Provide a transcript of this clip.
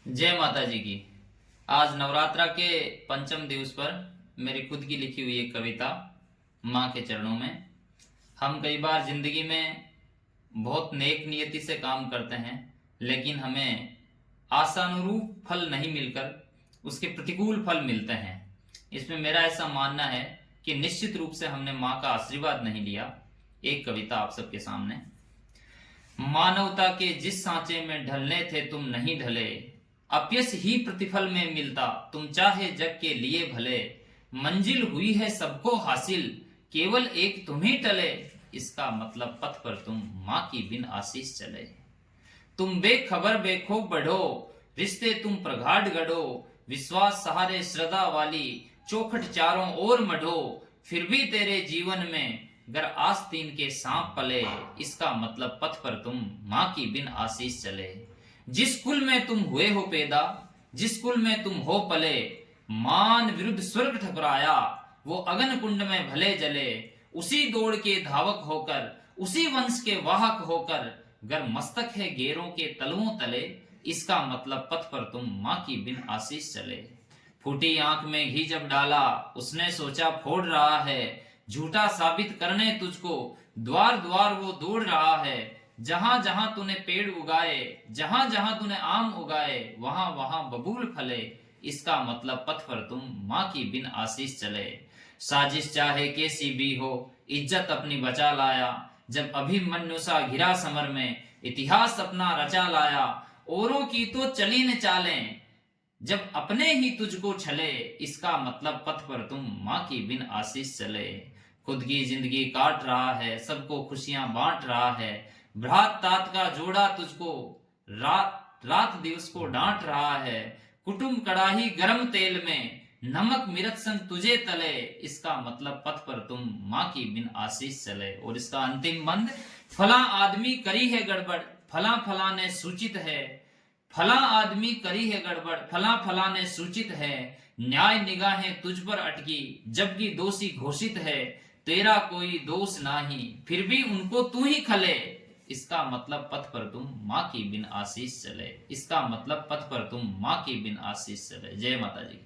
जय माता जी की। आज नवरात्रा के पंचम दिवस पर मेरी खुद की लिखी हुई एक कविता माँ के चरणों में। हम कई बार जिंदगी में बहुत नेक नियति से काम करते हैं, लेकिन हमें आशानुरूप फल नहीं मिलकर उसके प्रतिकूल फल मिलते हैं। इसमें मेरा ऐसा मानना है कि निश्चित रूप से हमने माँ का आशीर्वाद नहीं लिया। एक कविता आप सबके सामने। मानवता के जिस सांचे में ढलने थे तुम नहीं ढले, अपयश ही प्रतिफल में मिलता तुम चाहे जग के लिए भले। मंजिल हुई है सबको हासिल, केवल एक तुम ही टले। इसका मतलब पथ पर तुम माँ की बिन आशीष चले। तुम बेखबर बेखौफ बढ़ो, रिश्ते तुम प्रगाढ़ गढ़ो। विश्वास सहारे श्रद्धा वाली, चौखट चारों ओर मढ़ो। फिर भी तेरे जीवन में गर आस्तीन के सांप पले। इसका मतलब पथ पर तुम माँ की बिन आशीष चले। जिस कुल में तुम हुए हो पैदा, जिस कुल में तुम हो पले, मान विरुद्ध स्वर्ग ठकराया, वो अगन कुंड में भले जले। उसी दौड़ के धावक होकर, उसी वंश के वाहक होकर, गर मस्तक है गेरों के तलवों तले। इसका मतलब पथ पर तुम माँ की बिन आशीष चले। फूटी आंख में घी जब डाला, उसने सोचा फोड़ रहा है। झूठा साबित करने तुझको द्वार द्वार वो दौड़ रहा है। जहां जहां तूने पेड़ उगाए, जहां जहां तूने आम उगाए, वहां वहां बबूल फले। इसका मतलब पथ पर तुम माँ की बिन आशीष चले। साजिश चाहे कैसी भी हो, इज्जत अपनी बचा लाया। जब अभिमन्यु सा घिरा समर में, इतिहास अपना रचा लाया। औरों की तो चली न चालें, जब अपने ही तुझको छले। इसका मतलब पथ पर तुम माँ की बिन आशीष चले। खुद की जिंदगी काट रहा है, सबको खुशियां बांट रहा है। भ्रात तात का जोड़ा तुझको रात रात दिवस को डांट रहा है। कुटुंब कड़ाही गरम तेल में, नमक मिर्च संग तुझे तले। इसका मतलब पथ पर तुम माँ की बिन आशीष चले। और इसका अंतिम बंद। फला आदमी करी है गड़बड़, फला फला ने सूचित है। फला आदमी करी है गड़बड़, फला फला ने सूचित है। न्याय निगाहें तुझ पर अटकी, जबकि दोषी घोषित है। तेरा कोई दोष नाही, फिर भी उनको तू ही खले। इसका मतलब पथ पर तुम माँ की बिन आशीष चले। इसका मतलब पथ पर तुम माँ की बिन आशीष चले। जय माता जी।